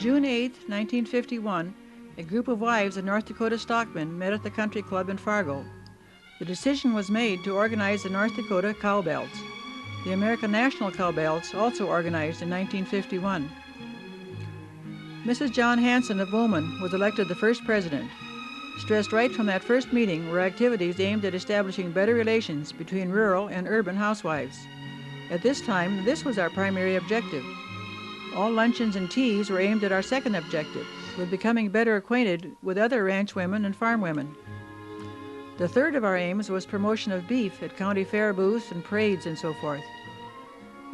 June 8, 1951, a group of wives of North Dakota stockmen met at the country club in Fargo. The decision was made to organize the North Dakota Cowbells. The American National Cowbells also organized in 1951. Mrs. John Hanson of Women was elected the first president. Stressed right from that first meeting were activities aimed at establishing better relations between rural and urban housewives. At this time, this was our primary objective. All luncheons and teas were aimed at our second objective, with becoming better acquainted with other ranch women and farm women. The third of our aims was promotion of beef at county fair booths and parades and so forth.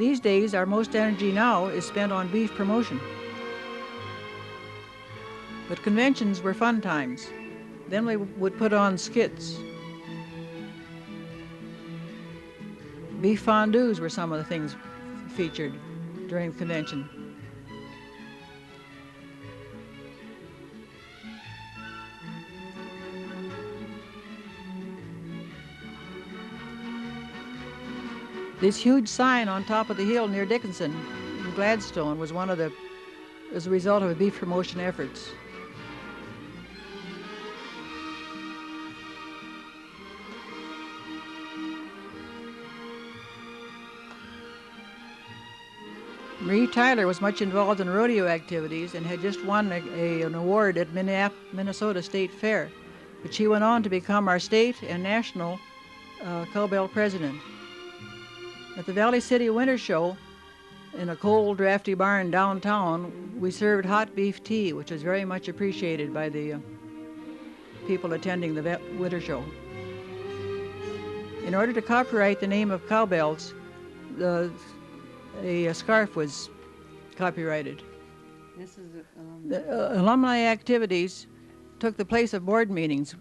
These days, our most energy now is spent on beef promotion. But conventions were fun times. Then we would put on skits. Beef fondues were some of the things featured during the convention. This huge sign on top of the hill near Dickinson in Gladstone was as a result of beef promotion efforts. Marie Tyler was much involved in rodeo activities and had just won an award at Minnesota State Fair, but she went on to become our state and national cowbell president. At the Valley City Winter Show, in a cold, drafty barn downtown, we served hot beef tea, which was very much appreciated by the people attending the Winter Show. In order to copyright the name of cowbells, a scarf was copyrighted. This is The alumni activities took the place of board meetings.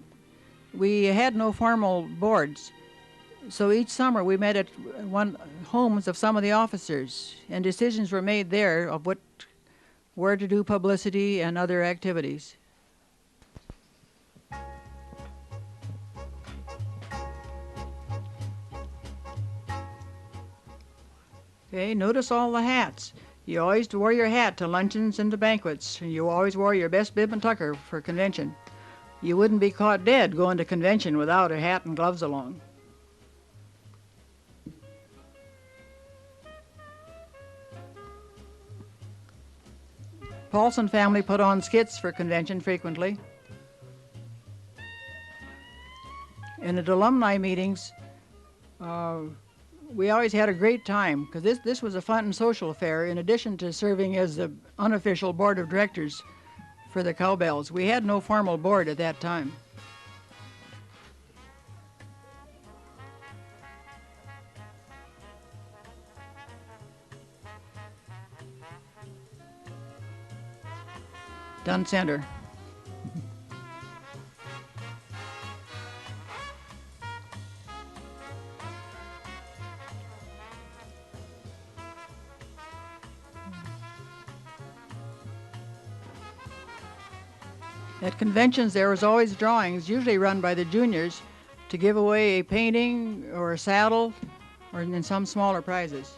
We had no formal boards, so each summer we met at homes of some of the officers, and decisions were made there of where to do publicity and other activities. Okay, notice all the hats. You always wore your hat to luncheons and to banquets, and you always wore your best bib and tucker for convention. You wouldn't be caught dead going to convention without a hat and gloves along. Paulson family put on skits for convention frequently. And at alumni meetings, we always had a great time, because this was a fun and social affair in addition to serving as the unofficial board of directors for the cowbells. We had no formal board at that time. Dunn Center. At conventions, there was always drawings, usually run by the juniors, to give away a painting or a saddle, or in some smaller prizes.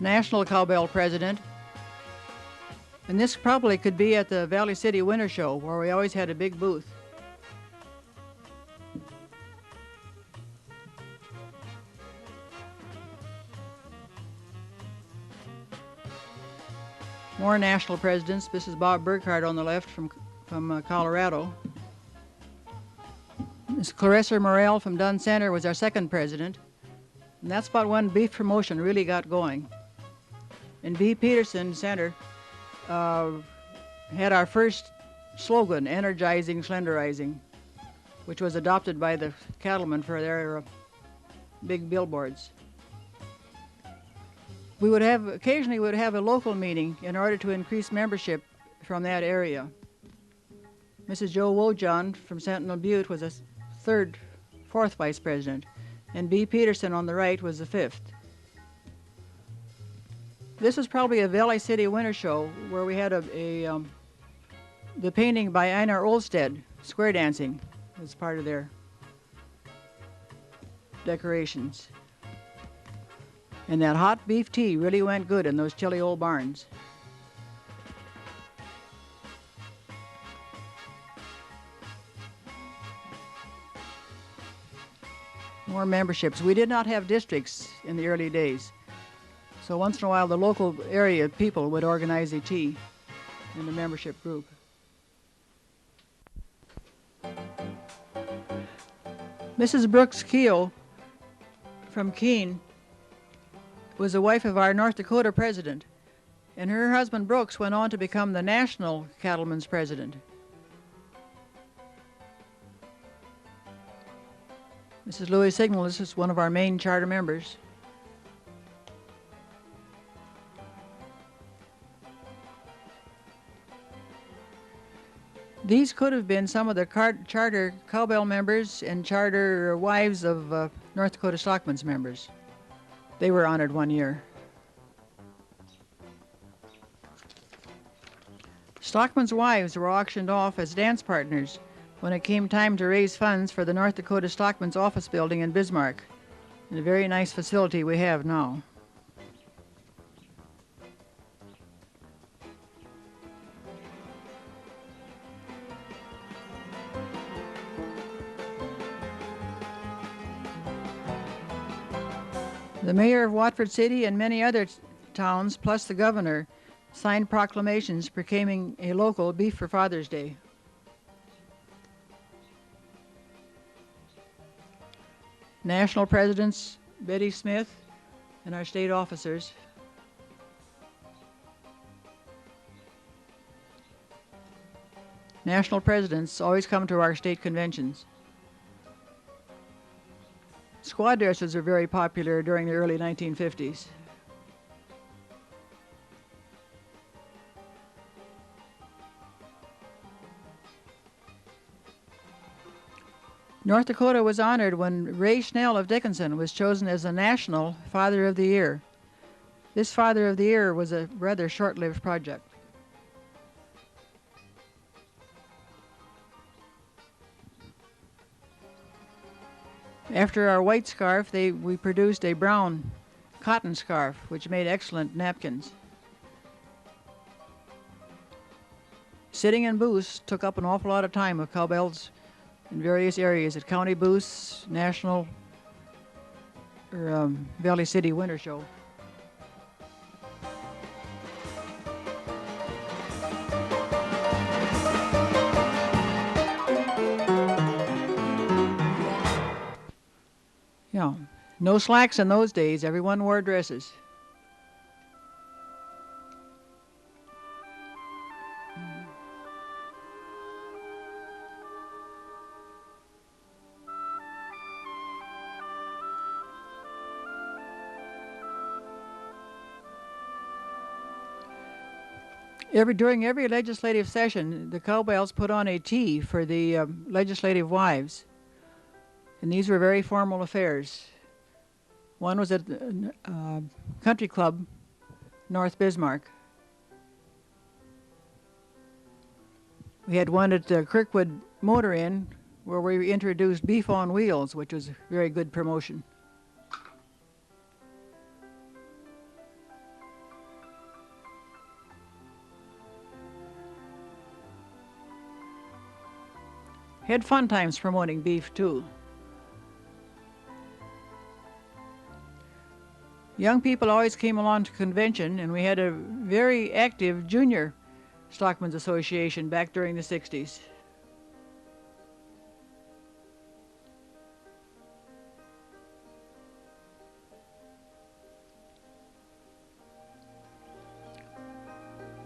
National Cowbell President. And this probably could be at the Valley City Winter Show, where we always had a big booth. More national presidents. This is Bob Burkhardt on the left from Colorado. Ms. Clarissa Morrell from Dunn Center was our second president. And that's about when beef promotion really got going. And B. Peterson Center had our first slogan, energizing, slenderizing, which was adopted by the cattlemen for their big billboards. Occasionally we would have a local meeting in order to increase membership from that area. Mrs. Joe Wojon from Sentinel Butte was a fourth vice president, and B. Peterson on the right was the fifth. This was probably a Valley City Winter Show where we had the painting by Einar Olsted, square dancing, was part of their. decorations. And that hot beef tea really went good in those chilly old barns. More memberships. We did not have districts in the early days. So once in a while, the local area people would organize a tea in the membership group. Mrs. Brooks Keel from Keene was the wife of our North Dakota president, and her husband Brooks went on to become the national cattlemen's president. Mrs. Louis Signal, this is one of our main charter members. These could have been some of the charter cowbell members and charter wives of North Dakota Stockmen's members. They were honored one year. Stockmen's wives were auctioned off as dance partners when it came time to raise funds for the North Dakota Stockmen's office building in Bismarck, and a very nice facility we have now. The mayor of Watford City and many other towns, plus the governor, signed proclamations proclaiming a local Beef for Father's Day. National presidents, Betty Smith, and our state officers. National presidents always come to our state conventions. Squad dresses were very popular during the early 1950s. North Dakota was honored when Ray Schnell of Dickinson was chosen as the National Father of the Year. This Father of the Year was a rather short-lived project. After our white scarf, we produced a brown cotton scarf, which made excellent napkins. Sitting in booths took up an awful lot of time of cowbells in various areas at county booths, national, or Valley City Winter Show. Yeah, no slacks in those days. Everyone wore dresses. During every legislative session, the cowbells put on a tea for the legislative wives. And these were very formal affairs. One was at the Country Club, North Bismarck. We had one at the Kirkwood Motor Inn where we introduced beef on wheels, which was very good promotion. Had fun times promoting beef too. Young people always came along to convention, and we had a very active junior Stockmen's Association back during the 60s.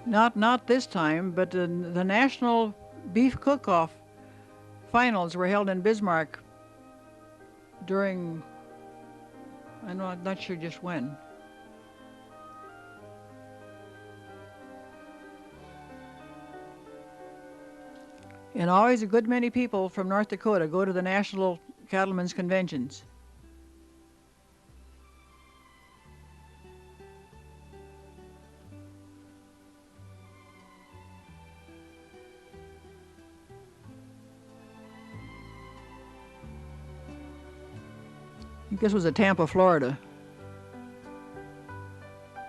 Not this time, but the National Beef Cook-Off finals were held in Bismarck during, I'm not sure just when. And always a good many people from North Dakota go to the National Cattlemen's Conventions. think this was at Tampa, Florida.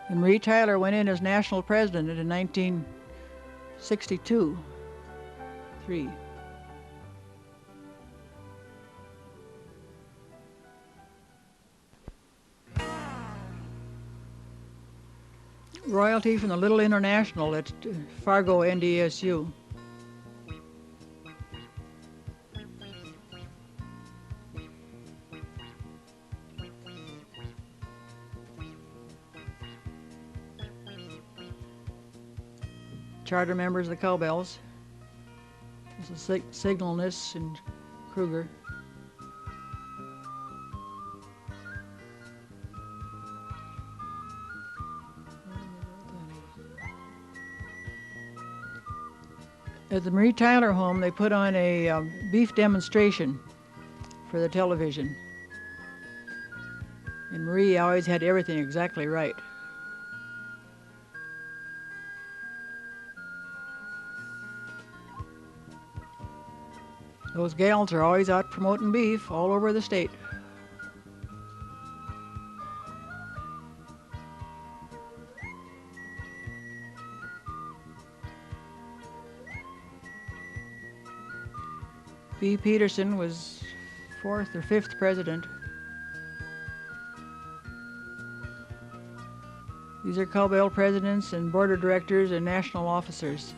And Marie Tyler went in as national president in 1962. 3. Royalty from the Little International at Fargo, NDSU. Charter members of the Cowbells. This is Signalness and Kruger. At the Marie Tyler home, they put on a beef demonstration for the television. And Marie always had everything exactly right. Those gals are always out promoting beef all over the state. B. Peterson was 4th or 5th president. These are Cowbell presidents and board of directors and national officers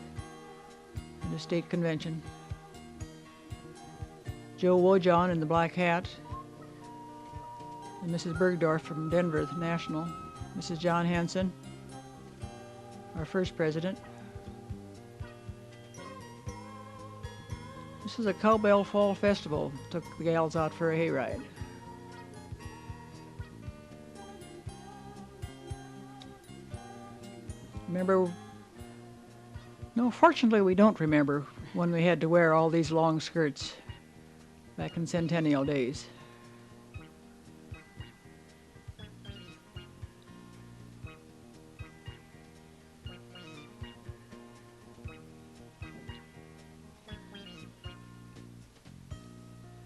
in the state convention. Joe Wojohn in the black hat, and Mrs. Bergdorf from Denver, the national. Mrs. John Hanson, our first president. This is a Cowbell Fall Festival. Took the gals out for a hayride. Remember? No, fortunately we don't remember when we had to wear all these long skirts back in Centennial days.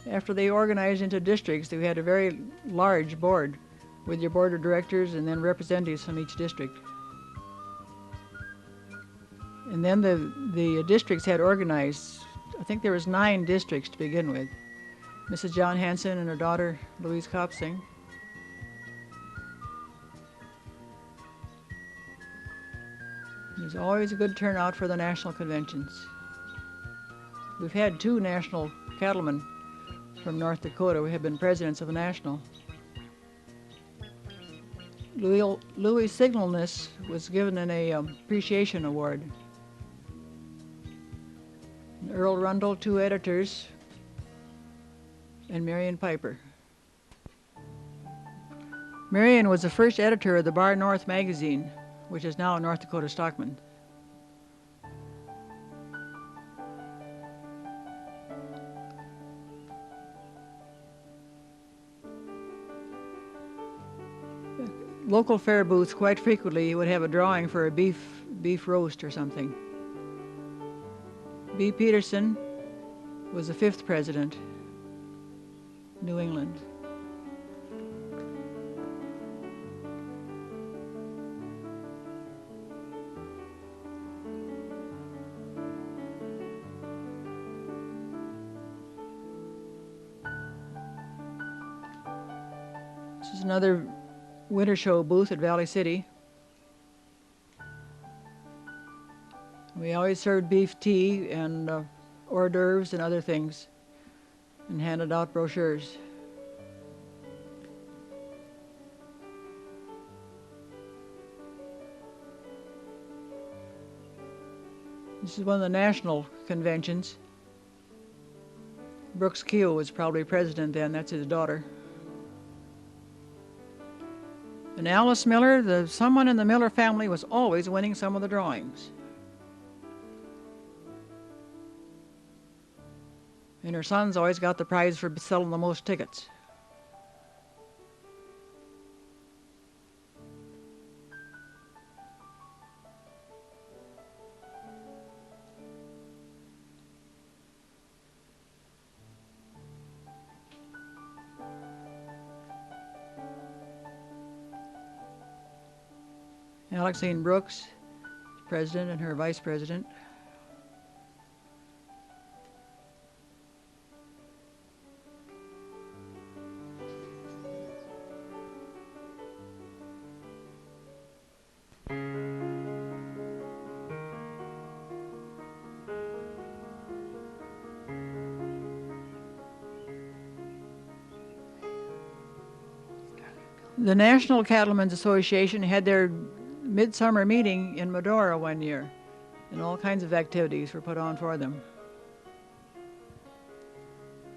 After they organized into districts, they had a very large board with your board of directors and then representatives from each district. And then the districts had organized, I think there was 9 districts to begin with. Mrs. John Hanson and her daughter, Louise Kopsing. There's always a good turnout for the national conventions. We've had 2 national cattlemen from North Dakota who have been presidents of the national. Louis Signalness was given an appreciation award. And Earl Rundle, 2 editors, and Marion Piper. Marion was the first editor of the Bar North magazine, which is now North Dakota Stockman. Local fair booths quite frequently would have a drawing for a beef roast or something. B. Peterson was the 5th president, New England. This is another winter show booth at Valley City. We always served beef tea and hors d'oeuvres and other things and handed out brochures. This is one of the national conventions. Brooks Keogh was probably president then, that's his daughter. And Alice Miller, someone in the Miller family was always winning some of the drawings. And her sons always got the prize for selling the most tickets. Alexine Brooks, president, and her vice president. The National Cattlemen's Association had their midsummer meeting in Medora one year, and all kinds of activities were put on for them.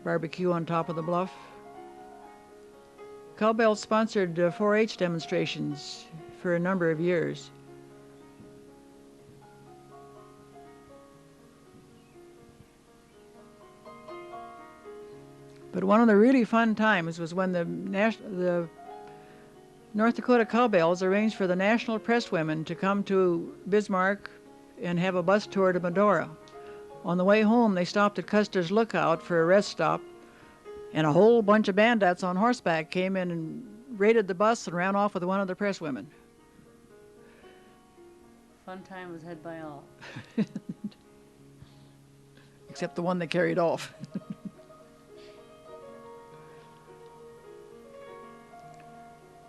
Barbecue on top of the bluff. Cowbells sponsored 4-H demonstrations for a number of years. But one of the really fun times was when the North Dakota Cowbells arranged for the National Press Women to come to Bismarck and have a bus tour to Medora. On the way home, they stopped at Custer's Lookout for a rest stop, and a whole bunch of bandits on horseback came in and raided the bus and ran off with one of the press women. Fun time was had by all. Except the one they carried off.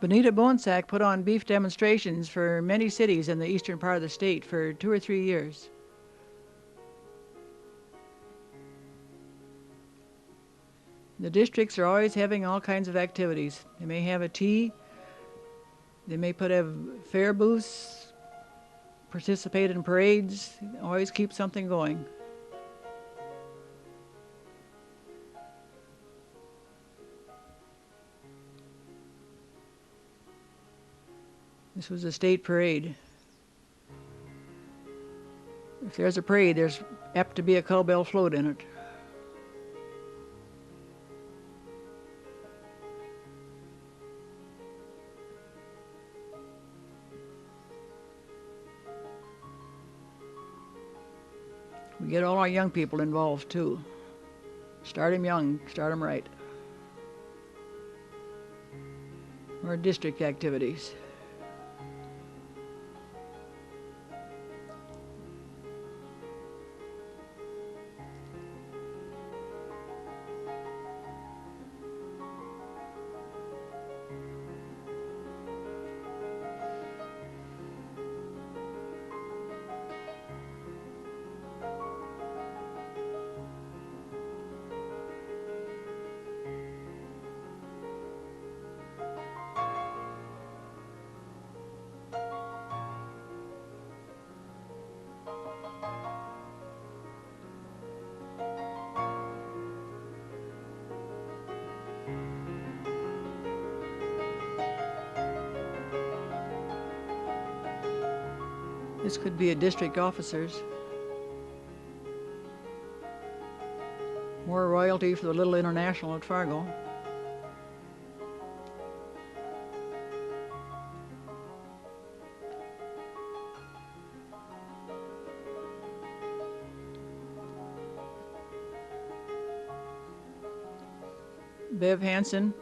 Bonita Bonesack put on beef demonstrations for many cities in the eastern part of the state for 2 or 3 years. The districts are always having all kinds of activities. They may have a tea, they may have fair booths, participate in parades, always keep something going. This was a state parade. If there's a parade, there's apt to be a cowbell float in it. We get all our young people involved too. Start them young, start them right. Or district activities. This could be a district officers. More royalty for the Little International at Fargo. Bev Hansen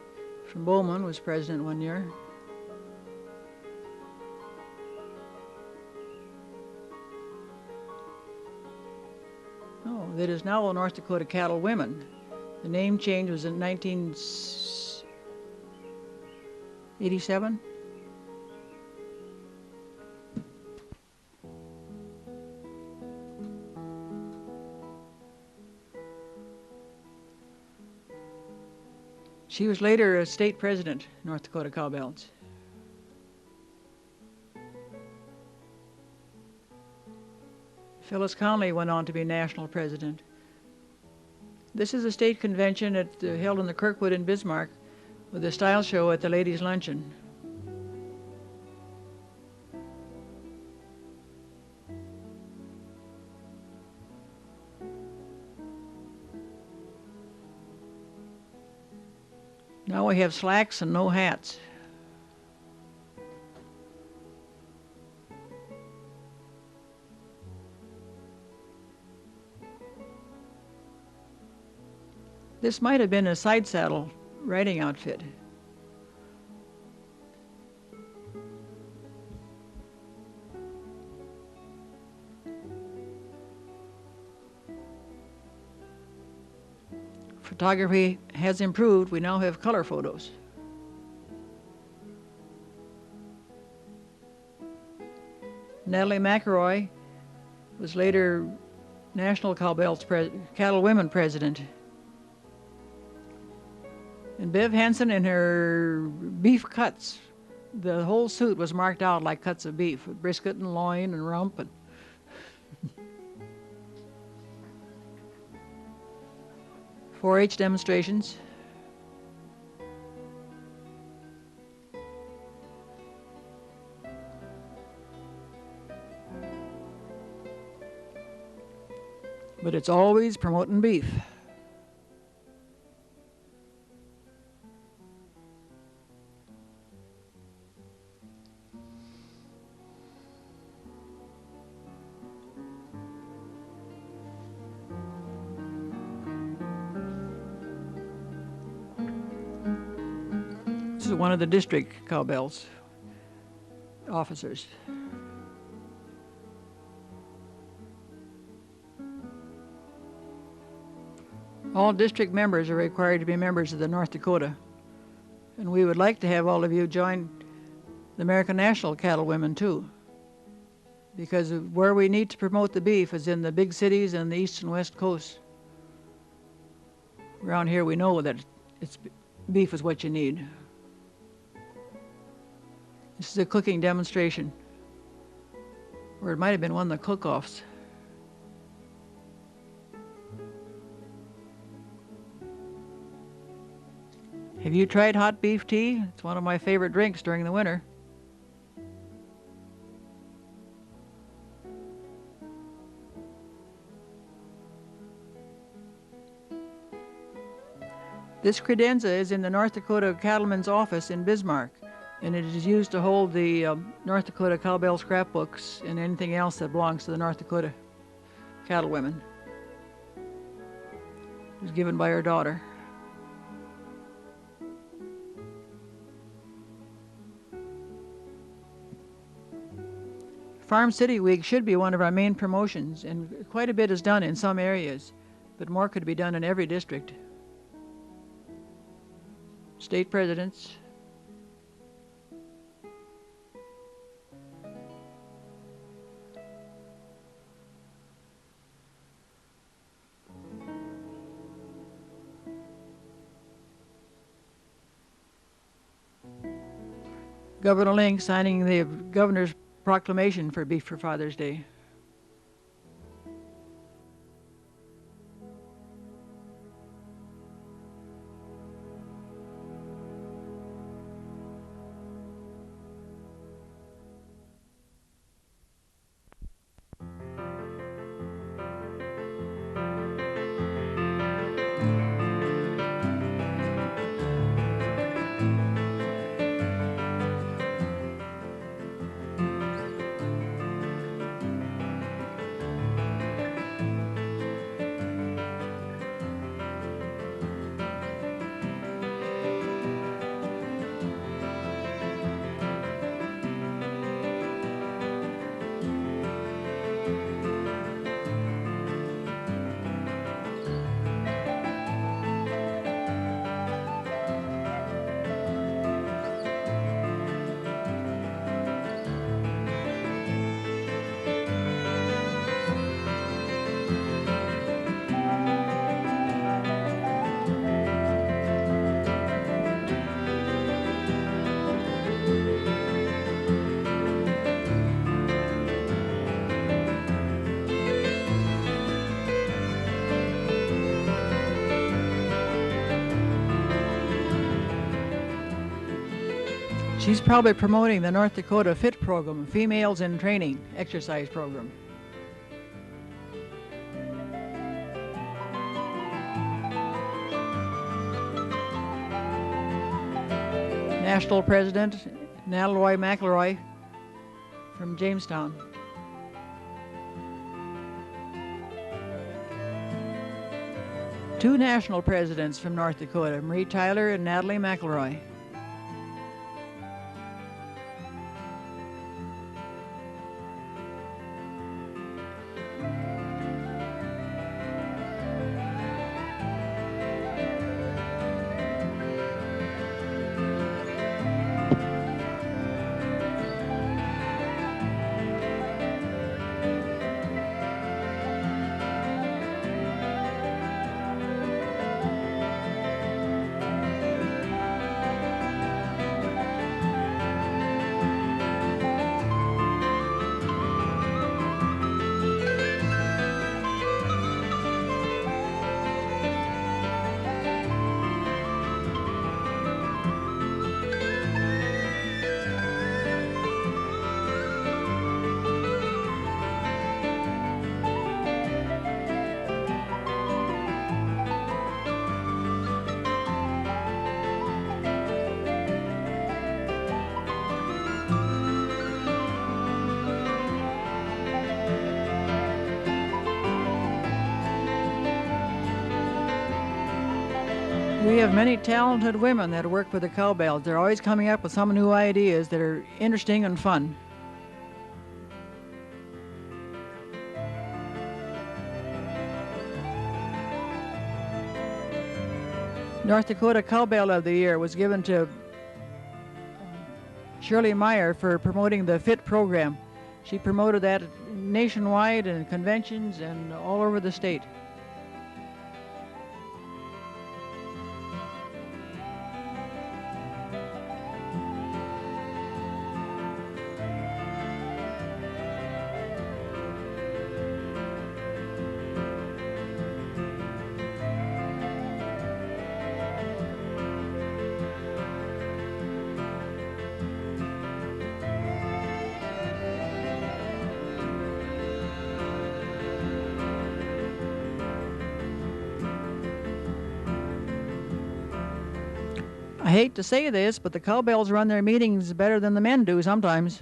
from Bowman was president one year. That is now North Dakota CattleWomen. The name change was in 1987. She was later a state president, North Dakota Cowbells. Phyllis Conley went on to be national president. This is a state convention held in the Kirkwood in Bismarck with a style show at the ladies' luncheon. Now we have slacks and no hats. This might have been a side saddle riding outfit. photography has improved. We now have color photos. Natalie McElroy was later National CattleWomen president. And Bev Hansen in her beef cuts, the whole suit was marked out like cuts of beef, with brisket and loin and rump. And 4-H demonstrations. But it's always promoting beef. This is one of the district cowbells officers. All district members are required to be members of the North Dakota, and we would like to have all of you join the American National CattleWomen too, because where we need to promote the beef is in the big cities and the east and west coast. Around here we know that beef is what you need. This is a cooking demonstration, or it might have been one of the cook-offs. Have you tried hot beef tea? It's one of my favorite drinks during the winter. This credenza is in the North Dakota Cattleman's office in Bismarck, and it is used to hold the North Dakota cowbell scrapbooks and anything else that belongs to the North Dakota CattleWomen. It was given by her daughter. Farm City Week should be one of our main promotions, and quite a bit is done in some areas, but more could be done in every district. State presidents. Governor Link signing the governor's proclamation for Beef for Father's Day. She's probably promoting the North Dakota FIT program, Females in Training exercise program. National President Natalie McElroy from Jamestown. Two national presidents from North Dakota, Marie Tyler and Natalie McElroy. We have many talented women that work with the cowbells. They're always coming up with some new ideas that are interesting and fun. North Dakota Cowbell of the Year was given to Shirley Meyer for promoting the FIT program. She promoted that nationwide in conventions and all over the state. I hate to say this, but the cowbells run their meetings better than the men do sometimes.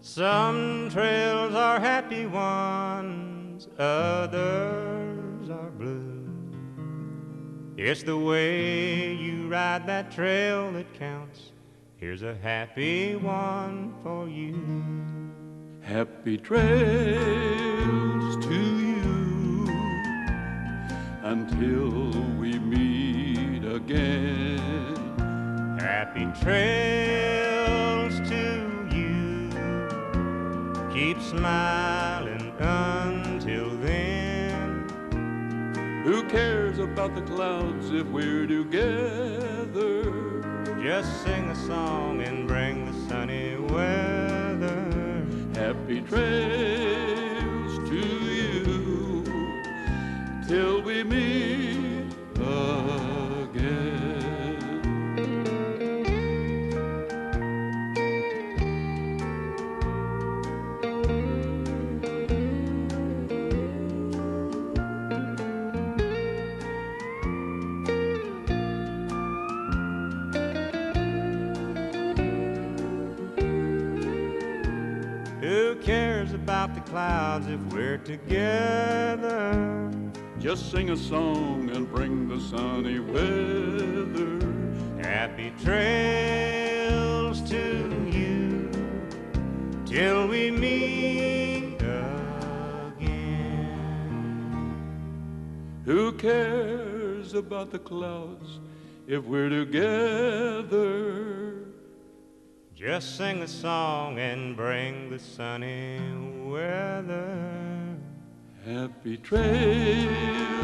Some trails are happy ones, others are blue. It's the way you ride that trail that counts. Here's a happy one for you. Happy trails to you until we meet again. Happy trails to keep smiling until then. Who cares about the clouds if we're together? Just sing a song and bring the sunny weather. Happy trails to you till we meet again. Who cares about the clouds if we're together? Just sing a song and bring the sunny weather. Happy trails to you till we meet again. Who cares about the clouds if we're together? Just sing a song and bring the sunny weather. Happy trails